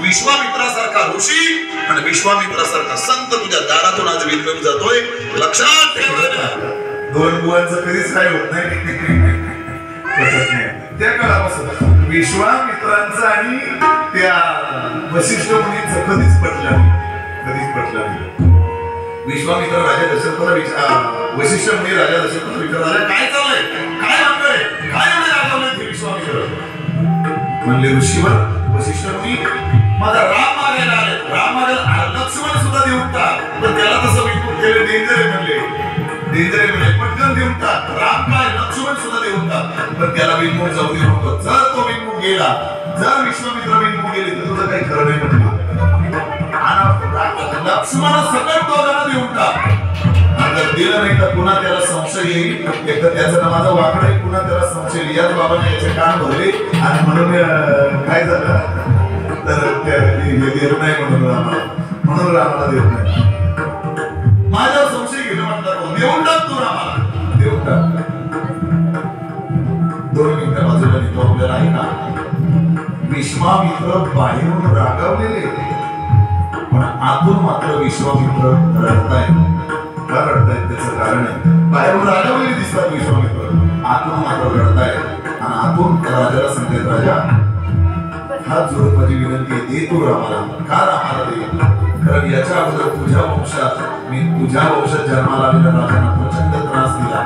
विश्वामित्रासारखा ऋषी आणि विश्वामित्रासारखा संत तुझ्या दारातून आज विलवून जातोय. लक्षात ठेवा. दोन बुवांचं कधीच काय होत नाही. त्या काळापासून विश्वामित्रांचं आणि त्या वशिष्ठ मुनींचं कधीच पटलं नाही. विश्वामित्र राजा दशरथाला वशिष्ठ मुनी राजा दशरथाला विचारला, काय चाललंय, काय मागतोय, काय रागावले विश्वामित्र. म्हणले, ऋषीवर वशिष्ठ मुनी माझा राम मागायला आले. राम मागायला लक्ष्मण सुद्धा देऊन टाक, पण त्याला तसं विकून गेले. डेंजर म्हणले पटकन देऊन टाक. राम काय लक्ष्मण सुद्धा देऊन टाक, पण त्याला विनमुख जाऊ देऊ नको. जर तो विनमुख गेला, जर विश्वामित्र विनमुख गेले तर तुझं काही खरं नाही म्हटलं. लक्ष्मण सकट दोघांना देऊन टाक. जर दिलं नाही तर पुन्हा त्याला संशय येईल. एक तर त्याचं नाव वाकडं आहे, पुन्हा त्याला संशय येईल. याच बाबाने याचे कान भरले आणि म्हणून काय झालं तर देत नाही म्हणून रामाला देत नाही. माझ्यावर संशय घेणं म्हटलं, देऊन टाक तू रामाला, देऊन टाक. 2 मिनिटं बाजूला निघतो आपल्याला. ऐका, विश्वामित्र बाहेरून रागावलेले, पण आतून मात्र विश्वामित्र रडतायत. का रडतायत त्याचं कारण आहे. बाहेरून रागावलेले दिसतात विश्वामित्र, आतून मात्र रडतायत. आणि आतून राजाला सांगतात, राजा हात जोडून माझी विनंती आहे, दे तू रामाला. का रामाला दे? कारण याच्या अगोदर तुझ्या वंशात मी तुझ्या वंशात जन्माला आलेल्या राजांना प्रचंड त्रास दिला.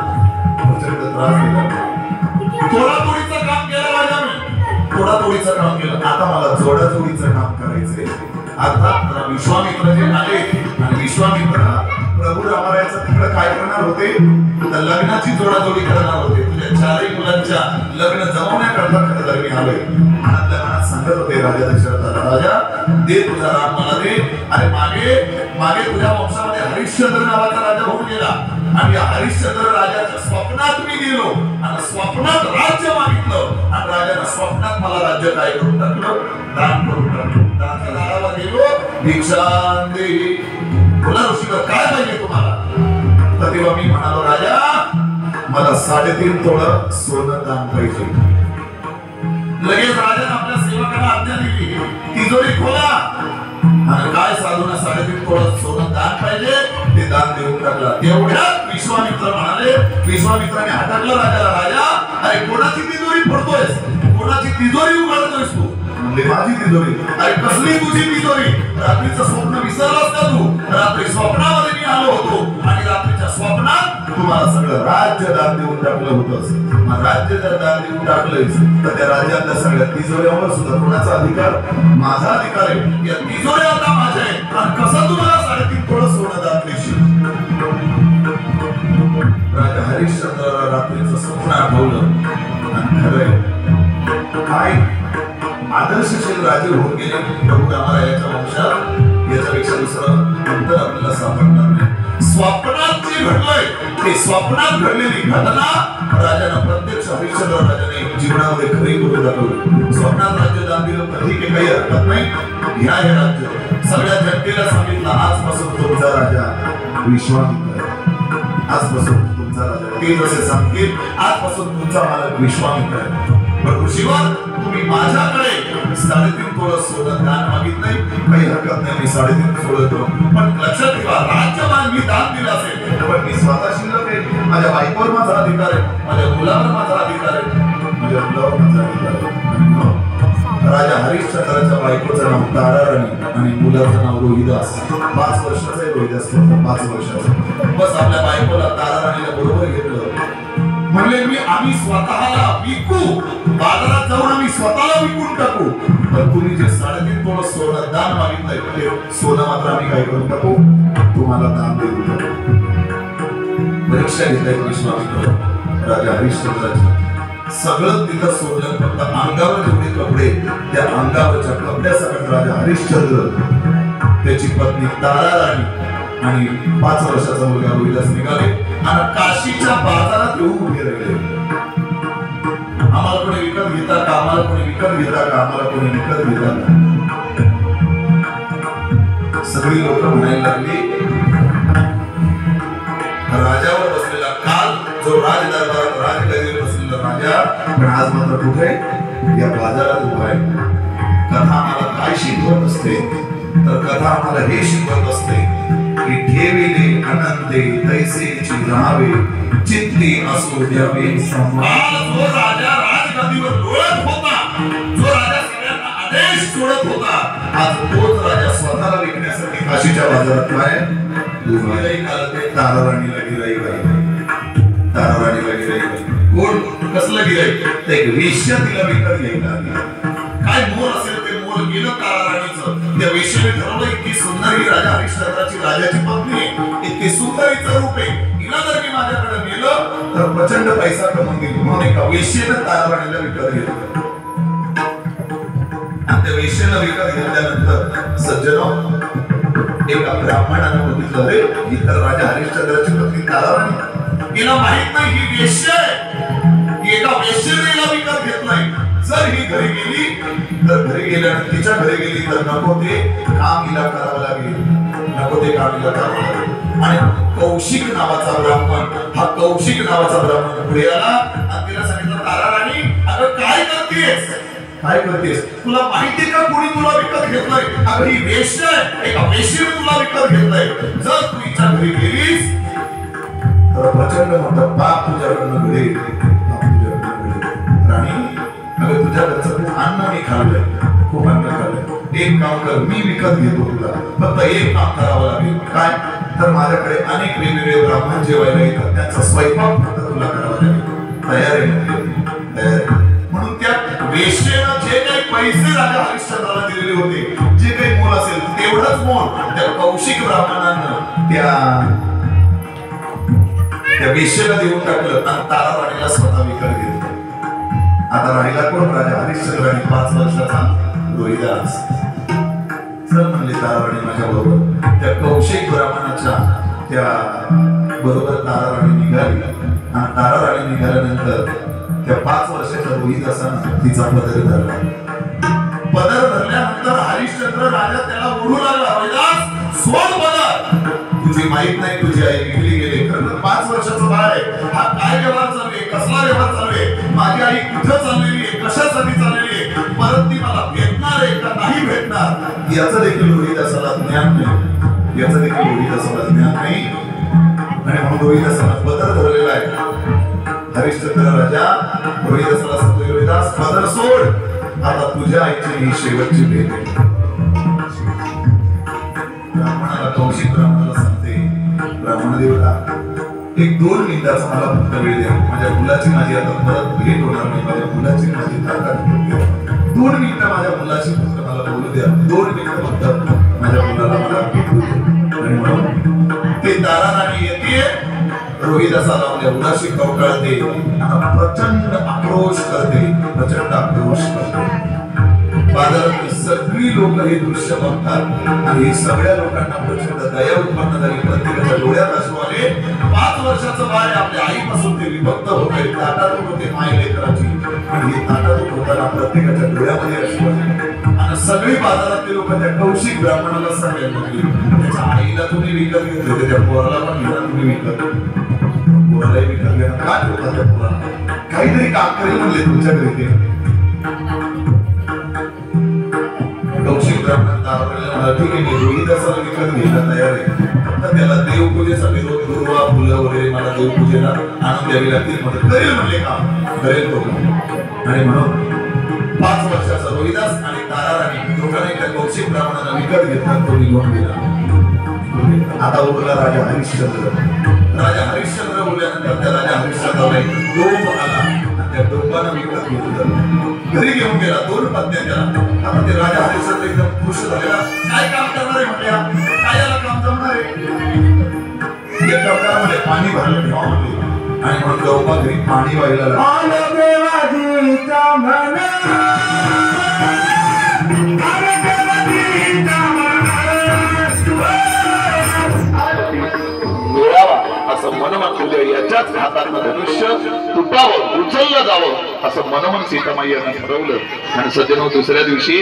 तोडातोडीचं काम केलं राजा मी, तोडातोडीचं काम केलं. आता मला जोडाजोडीचं काम करायचंय. आता विश्वामित्र जे आले आणि विश्वामित्र प्रभू रामारायाचं तिकडे काय करणार होते, तर लग्नाची जोडाजोडी करणार होते. तुझ्या 4ही मुलांच्या लग्न जमवण्याकरता खरं तर मी आलोय. लग्नात सांगत होते राजा दशरथाला, राजा दे तुझा राम मला दे. आणि मागे तुझ्या वंशामध्ये हरिश्चंद्र नावाचा राजा होऊन गेला आणि या हरिश्चंद्र राजाच्या स्वप्नात मी गेलो आणि स्वप्नात राज्य मागितलं आणि राजाने स्वप्नात मला राज्य काय करून टाकलं, दान करून टाकलं. दानाच्या दाराला गेलो, भिक्षां देहि. बोला ऋषीवर काय पाहिजे तुम्हाला? तर तेव्हा मी म्हणालो, राजा मला 3.5 तोळं सोनं दान पाहिजे. लगेच राजाने आपल्या सेवकाला आज्ञा दिली, तिजोरी खोला आणि काय साधूना 3.5 तोळं सोनं दान पाहिजे ते दान देऊन टाकला. तेवढ्यात विश्वामित्र म्हणाले, विश्वामित्राने हटकलं राजाला, राजा अरे कोणाची तिजोरी फोडतोयस, कोणाची तिजोरी उघडतोयस तू? म्हणले, माझी तिजोरी. अरे कसली तुझी तिजोरी? रात्रीचं स्वप्न विसरलास का तू? रात्री स्वप्नामध्ये मी आलो होतो आणि रात्रीच्या स्वप्नात तुम्हाला सगळं राज्य दान देऊन टाकलं होतंस. मग राज्य जर दान देऊन टाकलंयस तर त्या राज्यातल्या सगळ्या तिजोऱ्यावर सुद्धा कोणाचा अधिकार? माझा अधिकार आहे. या तिजोऱ्या आता माझ्या आहेत आणि कसं तुम्हाला 3.5 तोळं सोनं दान देशील? राजा हरिश्चंद्राला रात्रीचं स्वप्न आठवलं आणि खरंय काय आदर्शशील राजे होऊन गेले प्रभू रामारायाच्या वंशात. याच्यापेक्षा दुसरं अंतर आपल्याला सापडणार नाही. स्वप्नात जे घडलंय ते स्वप्नात घडलेली घटना राजाने प्रत्यक्ष हरिश्चंद्र राजाने जीवनामध्ये खरी करून दाखवली. स्वप्नात राज्य दान दिलं तर ठीक आहे, काही हरकत नाही. घ्या हे राज्य. सगळ्या जनतेला सांगितलं, आजपासून तुमचा राजा विश्वामित्र आहे. आजपासून तुमचा राजा, ते जसे सांगतील आजपासून तुमचा मालक विश्वामित्र आहे. पण ऋषीवर तुम्ही माझ्याकडे 3.5 तोळं सोनं दान मागित नाही, काही हरकत नाही, मी 3.5 तोळं देतो. पण लक्षात ठेवा, राज्यमान मी दान दिलं असेल पण मी स्वतः शिल्लक आहे. माझ्या बायकोवर माझा अधिकार आहे, माझ्या मुलावर माझा अधिकार आहे, माझ्या मुलावर माझा अधिकार आहे. राजा हरिश्चंद्राच्या बायकोचं नाव ताराराणी आणि मुलाचं नाव रोहिदास. 5 वर्षाचा आहे रोहिदास, 5 वर्षाचा. बस आपल्या बायकोला ताराराणीला बरोबर घेतलं. म्हणले, आम्ही स्वतःला विकू, बाजारात जाऊन आम्ही स्वतःला विकून टाकू, पण तुम्ही जे 3.5 तोळं सोनं दान मागितलंय ते सोनं मात्र आम्ही काय करून टाकू, तुम्हाला दान देऊ टाकू. परीक्षा घेत आहेत विश्वामित्र राजा हरिश्चंद्राची. सगळं तिथं सोडलं, फक्त अंगावर जेवढे कपडे, त्या अंगावरच्या कपड्यासकट राजा हरिश्चंद्र, त्याची पत्नी ताराराणी आणि 5 वर्षाचा मुलगा रोहिदास निघाले आणि काशीच्या बाजारात येऊन उभे राहिले. आम्हाला कोणी विकत घेता का, आम्हाला कोणी विकत घेता का, आम्हाला कोणी विकत घेता का? सगळी लोक म्हणायला लागली, राजावर बसलेला काल जो राजदरबारात राजगद्दीवर बसलेला राजा, पण आज मात्र कुठे या बाजारात उभा आहे. कथा मला काय काय शिकवत असते तर कथा आम्हाला हे शिकवत असते की ठेविले अनंते तैसेची राहावे चित्ती असू द्यावे जो राजा राजगादीवर लोळत होता, जो राजा सगळ्यांना आदेश सोडत होता, आज तोच राजा स्वतःला विकण्यासाठी काशीच्या बाजारात काय ताराराणीला गिराईक कोण कसलं गिराईक एक वेश्या तिला विकत घ्यायला काय मोल असेल ते मोल गेलं ताराराणीचं. त्या वेश्येने ठरवलं इतकी सुंदर ही राजा हरिश्चंद्राची राजाची पत्नी इतकी सुंदर हिचं रूप आहे, हिला जर मी माझ्याकडे नेलं तर प्रचंड पैसा कमवून देईल म्हणून एका वेश्येनं ताराराणीला विकत घेतलं. आणि त्या वेश्येला विकत घेतल्यानंतर सज्जनो एका ब्राह्मणानं बघितलं रे ही तर राजा हरिश्चंद्राची पत्नी ताराराणी, हिला माहित नाही ही वेश्या आहे, एका वेश्येने हिला विकत घेतलाय. जर ही घरी गेली तर घरी गेल्यानंतर तिच्या घरी गेली तर नको ते काम हिला करावं लागेल, नको ते काम हिला करावं लागेल. आणि कौशिक नावाचा ब्राह्मण पुढे आला आणि तिला सांगितलं ताराराणी अगं काय करतेस, तुला माहितीये का कोणी तुला विकत घेतलंय? अगं ही वेश्या आहे, एका वेश्येने तुला विकत घेतलंय. जर तू हिच्या घरी गेलीस तर प्रचंड मोठं पाप तुझ्याकडनं घडेल. राणी अगं तुझ्या घरचं खूप अन्न मी खाल्लंय, खूप अन्न खाल्लंय. एक काम कर, मी विकत घेतो तुला, फक्त एक काम करावं लागेल. काय तर माझ्याकडे अनेक वेगवेगळे ब्राह्मण जेवायला येतात, त्यांचा स्वयंपाक फक्त तुला करावा लागेल. तयार आहे? म्हणून त्या वेश्येनं जे काही पैसे राजा हरिश्चंद्राला दिलेले होते, जे काही मोल असेल तेवढंच मोल त्या कौशिक ब्राह्मणानं त्या वेश्येला देऊन टाकलं आणि ताराराणीला स्वतः विकत घेतलं. आता राहिला कोण? राजा हरिश्चंद्र आणि 5 वर्षाचा रोहिदास. चल म्हणले ताराराणी माझ्या बरोबर. त्या कौशिक ब्राह्मणाच्या त्या बरोबर ताराराणी निघाली आणि ताराराणी निघाल्यानंतर त्या 5 वर्षाच्या रोहिदासानं तिचा पदर धरला. पदर धरल्यानंतर हरिश्चंद्र राजा त्याला ओढू लागला, रोहिदास सोड पदर, तुझी माहित नाही तुझी आई विकली गेली. खरं 5 वर्षाचं बाळ आहे, हा काय व्यवहार चालू आहे, कसला व्यवहार चालू आहे, माझी आई कुठं चाललेली आहे, कशासाठी चाललेली आहे, परत ती मला भेटणार आहे का नाही भेटणार याचं देखील रोहिदासाला ज्ञान नाही, आणि म्हणून रोहिदासाला पदर धरलेला आहे. हरिश्चंद्र राजा रोहिदासाला सांगतो, रोहिदास पदर सोड, आता तुझ्या आईची ही शेवटची भेट आहे. ब्राह्मणाला कौशिक ब्राह्मणाला सांगते, ब्राह्मण देवता 1-2 मिनिटाचा मला फक्त वेळ द्या, माझ्या मुलाची माझी आता परत भेट होणार नाही, माझ्या मुलाची माझी ताकद 2 मिनिटं माझ्या मुलाची फक्त मला बोलू द्या, 2 मिनिटं फक्त माझ्या मुलाला मला भेटू द्या. आणि म्हणून ते ताराराणी येते, रोहिदासाला आपल्या मुलाशी कवटाळते, प्रचंड आक्रोश करते. बाजारातील सगळी लोक हे दृश्य बघतात आणि सगळ्या लोकांना प्रचंड दया उत्पन्न झाली. प्रत्येकाच्या डोळ्यात अश्रू आले. 5 वर्षाचं बाळ आपल्या आईपासून ते विभक्त होते, ताटातूट होते माय लेकराची, आणि हे ताटातूट होताना प्रत्येकाच्या डोळ्यामध्ये अश्रू आले. आणि सगळी बाजारातले लोक त्या कौशिक ब्राह्मणाला सांगायला लागले, त्याच्या आईला तुम्ही विकत घेतले, त्या पोराला पण घेतला तुम्ही विकत, पोरालाही विकत घेणं का ठेवता? त्या पोराला काहीतरी काम करेल म्हणले तुमच्या घरी. कौशिक ब्राह्मण ताराराणीला ठीक आहे, मी रोहिदासाला विकत घ्यायला तयार आहे, तर त्याला देवपूजेसाठी रोज दुर्वा फुलं वगैरे मला देवपूजेला आणून द्यावी लागतील. म्हणजे करेल म्हणले काम, करेल तो. आणि म्हणून 5 वर्षाचा रोहिदास आणि ताराराणी दोघांनी त्या कौशिक ब्राह्मणाला विकत घेतला, तो निघून गेला. आता उरला राजा हरिश्चंद्र. राजा हरिश्चंद्र बोलल्यानंतर त्या राजा हरिश्चंद्राला एक डोंब आला आणि त्या डोंबानं विकत घेतलं, घरी घेऊन गेला. 2 पत्न्या त्याला. आता ते राजा हरिश्चंद्र एकदम खुश झालेला, काय काम करणार आहे म्हटल्या, काय याला काम जमणार आहे, एका प्रकारामध्ये पाणी भरायला ठेवा म्हणले. आणि म्हणून डोंबा घरी पाणी व्हायला लागलं. असं मनमन उद्या याच्याच हातातलं धनुष्य तुटावं उचललं जावं असं मनमन सीतामाई यांना ठरवलं. आणि सज्जनो दुसऱ्या दिवशी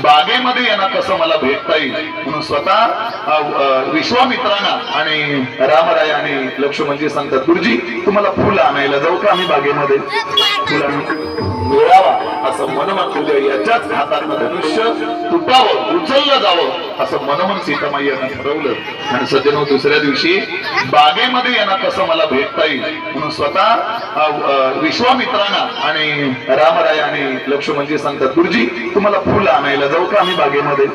बागेमध्ये यांना कसं मला भेटता येईल म्हणून स्वतः विश्वामित्रांना आणि रामराय आणि लक्ष्मणजी सांगतात गुरुजी तुम्हाला फुलं आणायला जाऊ का आम्ही बागेमध्ये मिळावा असं मनमन उद्या याच्याच हातातलं धनुष्य तुटावं उचललं जावं असं मनमन सीतामाई यांना ठरवलं. आणि सज्जनो दुसऱ्या दिवशी बागेमध्ये यांना कसं मला भेटता येईल म्हणून स्वतः विश्वामित्रांना आणि रामराय आणि लक्ष्मणजी सांगतात गुरुजी तुम्हाला फुलं आणायला जाऊ का आम्ही बागेमध्ये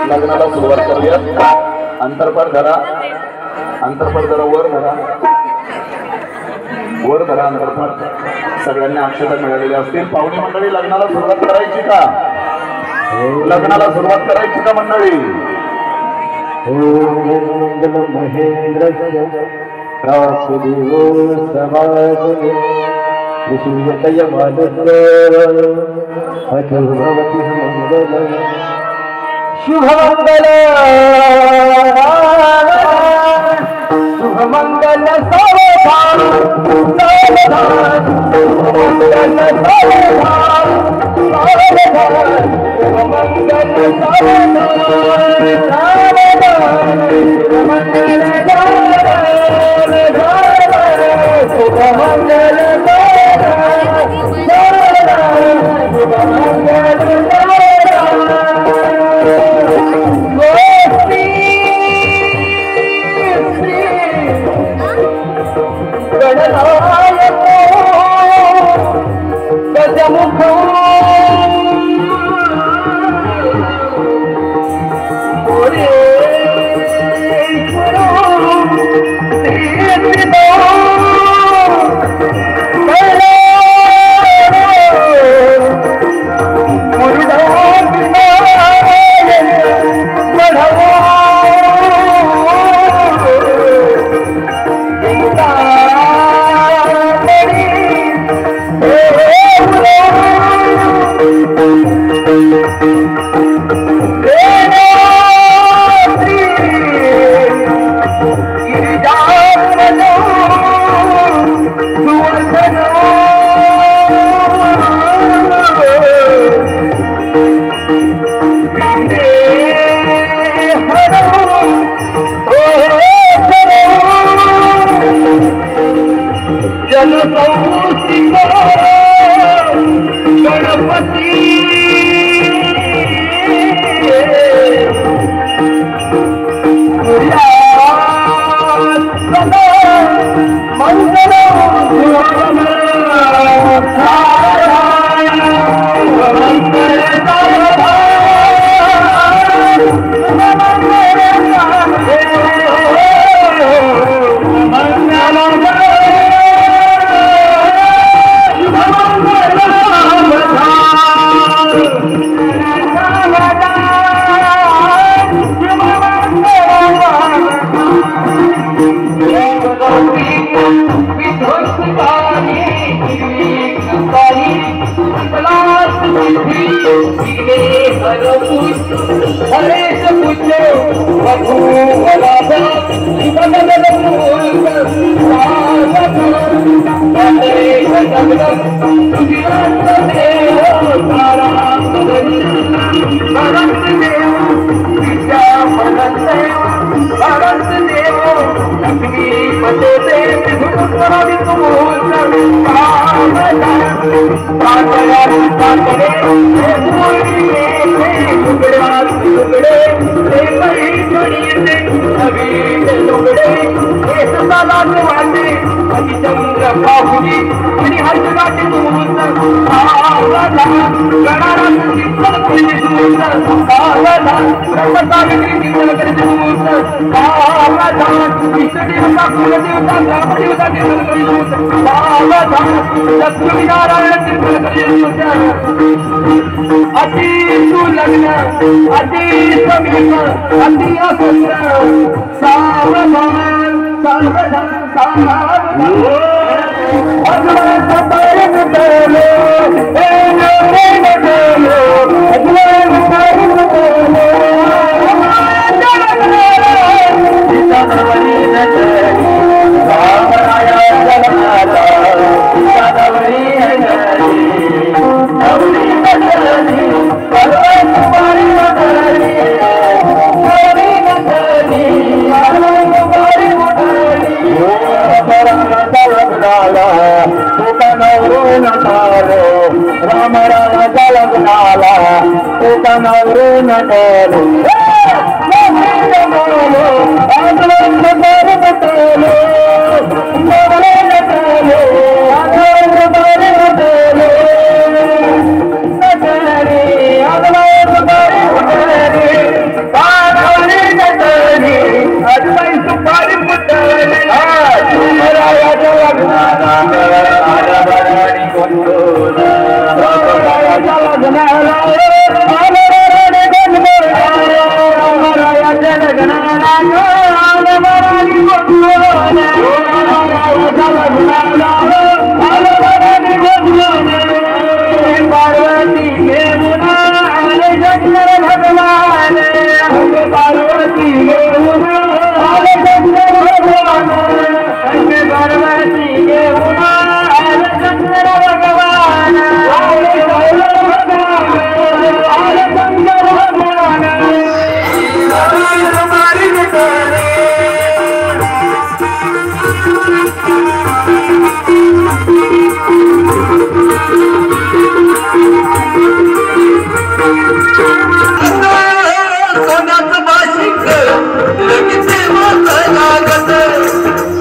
लग्नाला सुरुवात करूया. अंतरपट धरा वर धरा अंतरपट सगळ्यांनी अक्षता मिळालेल्या असतील. पाहुणे मंडळी लग्नाला सुरुवात करायची का मंडळी महेंद्र शुभमंगल शुभमंगल सावधान सावधान शुभमंगल सावधान सावधान शुभमंगल सावधान सावधान शुभमंगल सावधान शुभमंगल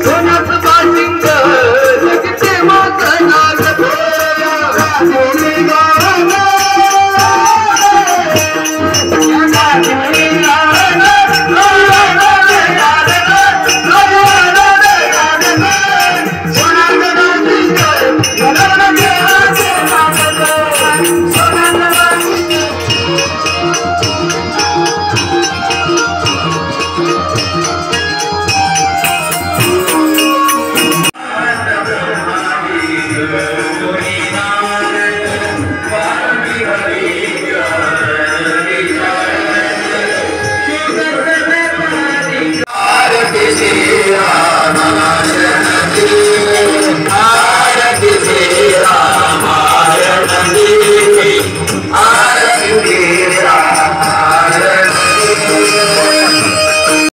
सोन्याचं बाशिंग लगते माझं नागत